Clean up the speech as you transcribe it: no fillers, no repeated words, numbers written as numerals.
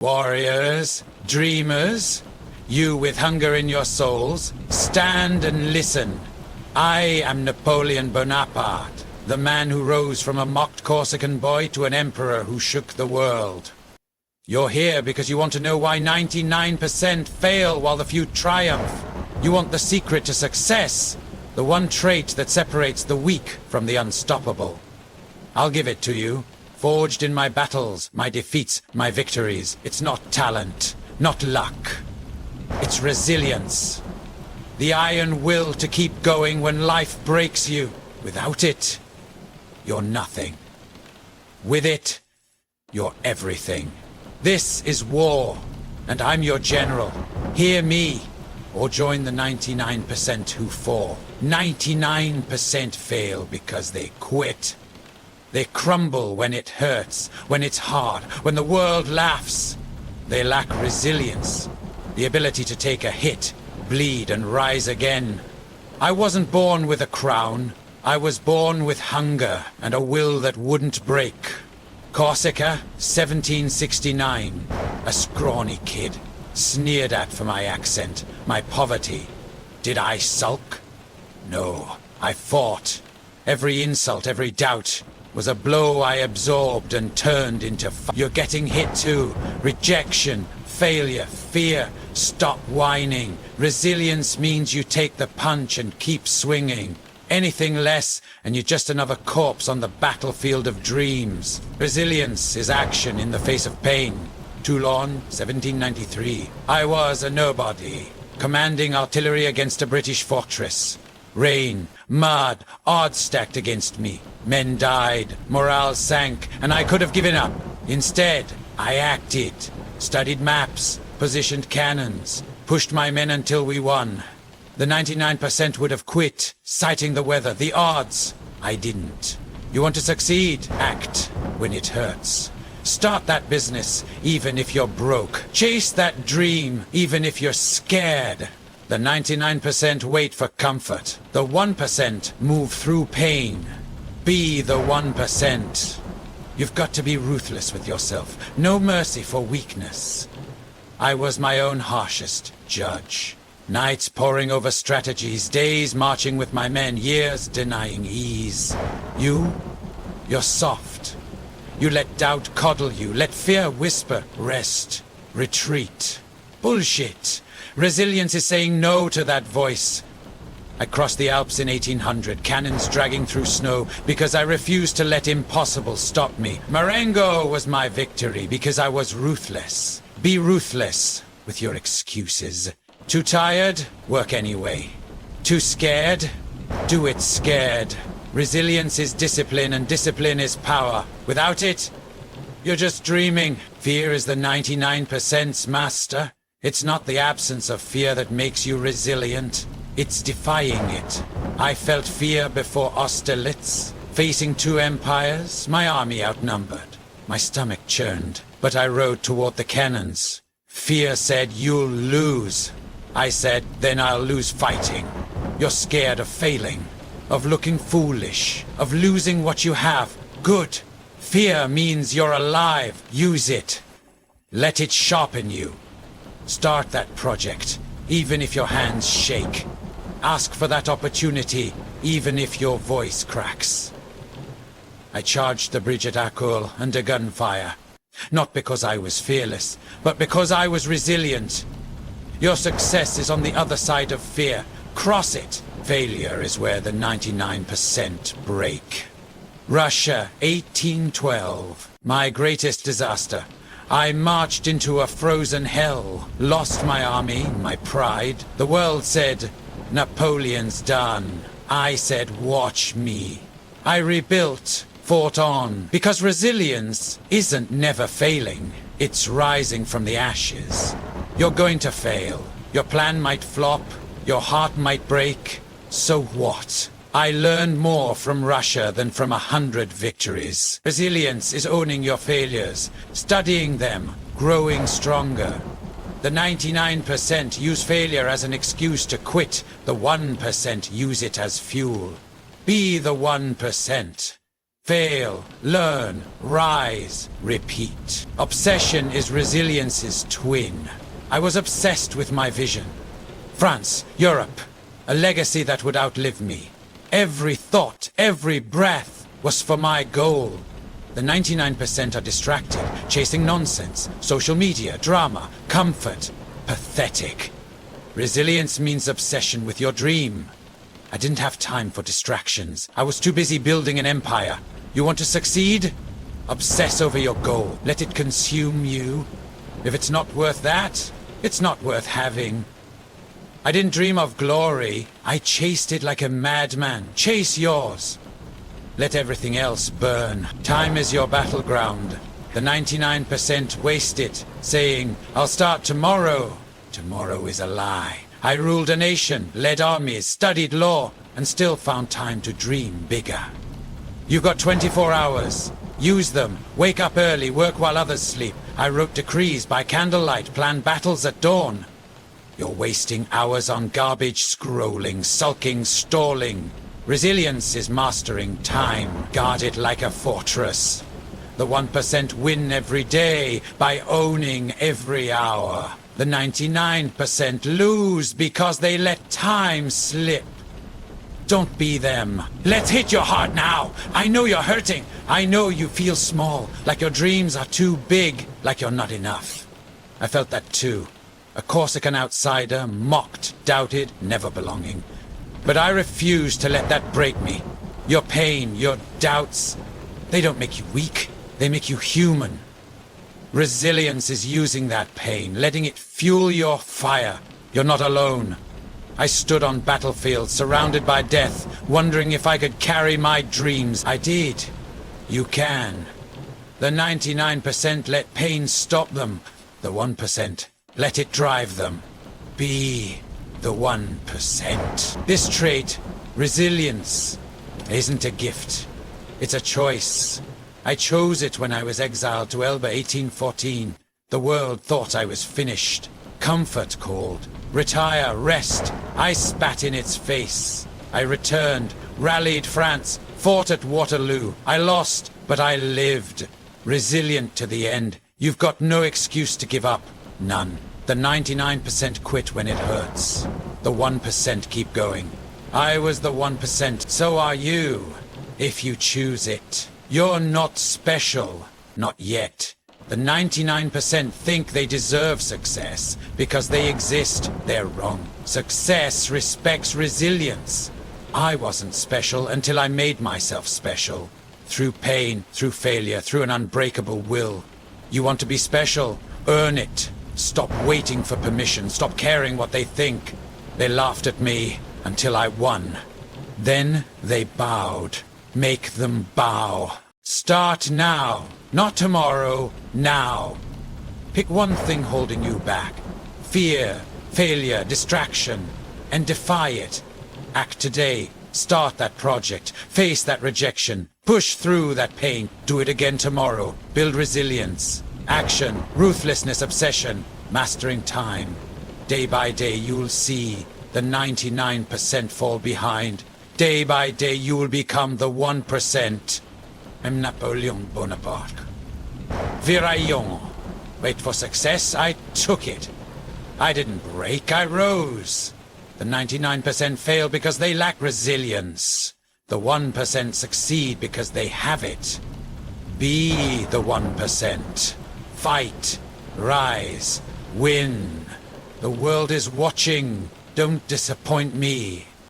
Warriors, dreamers, you with hunger in your souls, stand and listen. I am Napoleon Bonaparte, the man who rose from a mocked Corsican boy to an emperor who shook the world. You're here because you want to know why 99% fail while the few triumph. You want the secret to success, the one trait that separates the weak from the unstoppable. I'll give it to you. Forged in my battles, my defeats, my victories. It's not talent, not luck. It's resilience. The iron will to keep going when life breaks you. Without it, you're nothing. With it, you're everything. This is war, and I'm your general. Hear me, or join the 99% who fall. 99% fail because they quit. They crumble when it hurts, when it's hard, when the world laughs. They lack resilience, the ability to take a hit, bleed, and rise again. I wasn't born with a crown. I was born with hunger and a will that wouldn't break. Corsica, 1769. A scrawny kid, sneered at for my accent, my poverty. Did I sulk? No, I fought. Every insult, every doubt was a blow I absorbed and turned into You're getting hit too. Rejection, failure, fear. Stop whining. Resilience means you take the punch and keep swinging. Anything less, and you're just another corpse on the battlefield of dreams. Resilience is action in the face of pain. Toulon, 1793. I was a nobody, commanding artillery against a British fortress. Rain, mud, odds stacked against me. Men died, morale sank, and I could have given up. Instead, I acted, studied maps, positioned cannons, pushed my men until we won. The 99% would have quit, citing the weather, the odds. I didn't. You want to succeed? Act when it hurts. Start that business, even if you're broke. Chase that dream, even if you're scared. The 99% wait for comfort. The 1% move through pain. Be the 1%. You've got to be ruthless with yourself. No mercy for weakness. I was my own harshest judge. Nights poring over strategies, days marching with my men, years denying ease. You're soft. You let doubt coddle you, let fear whisper, rest, retreat. Bullshit. Resilience is saying no to that voice. I crossed the Alps in 1800, cannons dragging through snow, because I refused to let impossible stop me. Marengo was my victory, because I was ruthless. Be ruthless with your excuses. Too tired? Work anyway. Too scared? Do it scared. Resilience is discipline, and discipline is power. Without it, you're just dreaming. Fear is the 99%'s master. It's not the absence of fear that makes you resilient. It's defying it. I felt fear before Austerlitz. Facing two empires, my army outnumbered. My stomach churned, but I rode toward the cannons. Fear said, you'll lose. I said, then I'll lose fighting. You're scared of failing, of looking foolish, of losing what you have. Good. Fear means you're alive. Use it. Let it sharpen you. Start that project, even if your hands shake. Ask for that opportunity, even if your voice cracks. I charged the bridge at Acul under gunfire. Not because I was fearless, but because I was resilient. Your success is on the other side of fear. Cross it. Failure is where the 99% break. Russia, 1812. My greatest disaster. I marched into a frozen hell, lost my army, my pride. The world said, Napoleon's done. I said, watch me. I rebuilt, fought on, because resilience isn't never failing. It's rising from the ashes. You're going to fail. Your plan might flop. Your heart might break. So what? I learned more from Russia than from 100 victories. Resilience is owning your failures, studying them, growing stronger. The 99% use failure as an excuse to quit. The 1% use it as fuel. Be the 1%. fail, learn, rise, repeat. Obsession is resilience's twin. I was obsessed with my vision. France, Europe, a legacy that would outlive me. Every thought, every breath was for my goal. The 99% are distracted, chasing nonsense, social media, drama, comfort. Pathetic. Resilience means obsession with your dream. I didn't have time for distractions. I was too busy building an empire. You want to succeed? Obsess over your goal. Let it consume you. If it's not worth that, it's not worth having. I didn't dream of glory. I chased it like a madman. Chase yours. Let everything else burn. Time is your battleground. The 99% waste it, saying, I'll start tomorrow. Tomorrow is a lie. I ruled a nation, led armies, studied law, and still found time to dream bigger. You've got 24 hours. Use them. Wake up early, work while others sleep. I wrote decrees by candlelight, planned battles at dawn. You're wasting hours on garbage, scrolling, sulking, stalling. Resilience is mastering time. Guard it like a fortress. The 1% win every day by owning every hour. The 99% lose because they let time slip. Don't be them. Let's hit your heart now. I know you're hurting. I know you feel small, like your dreams are too big, like you're not enough. I felt that too. A Corsican outsider, mocked, doubted, never belonging. But I refuse to let that break me. Your pain, your doubts, they don't make you weak. They make you human. Resilience is using that pain, letting it fuel your fire. You're not alone. I stood on battlefields, surrounded by death, wondering if I could carry my dreams. I did. You can. The 99% let pain stop them. The 1%, let it drive them. Be the 1%. This trait, resilience, isn't a gift. It's a choice. I chose it when I was exiled to Elba 1814. The world thought I was finished. Comfort called. Retire, rest. I spat in its face. I returned, rallied France, fought at Waterloo. I lost, but I lived. Resilient to the end. You've got no excuse to give up. None. The 99% quit when it hurts. The 1% keep going. I was the 1%. So are you, if you choose it. You're not special. Not yet. The 99% think they deserve success because they exist. They're wrong. Success respects resilience. I wasn't special until I made myself special. Through pain, through failure, through an unbreakable will. You want to be special? Earn it. Stop waiting for permission. Stop caring what they think. They laughed at me until I won. Then they bowed. Make them bow. Start now. Not tomorrow. Now. Pick one thing holding you back. Fear, failure, distraction. And defy it. Act today. Start that project. Face that rejection. Push through that pain. Do it again tomorrow. Build resilience. Action. Ruthlessness. Obsession. Mastering time. Day by day you'll see the 99% fall behind. Day by day you will become the 1%. I'm Napoleon Bonaparte. Viraillon. Wait for success? I took it. I didn't break, I rose. The 99% fail because they lack resilience. The 1% succeed because they have it. Be the 1%. Fight. Rise. Win. The world is watching. Don't disappoint me.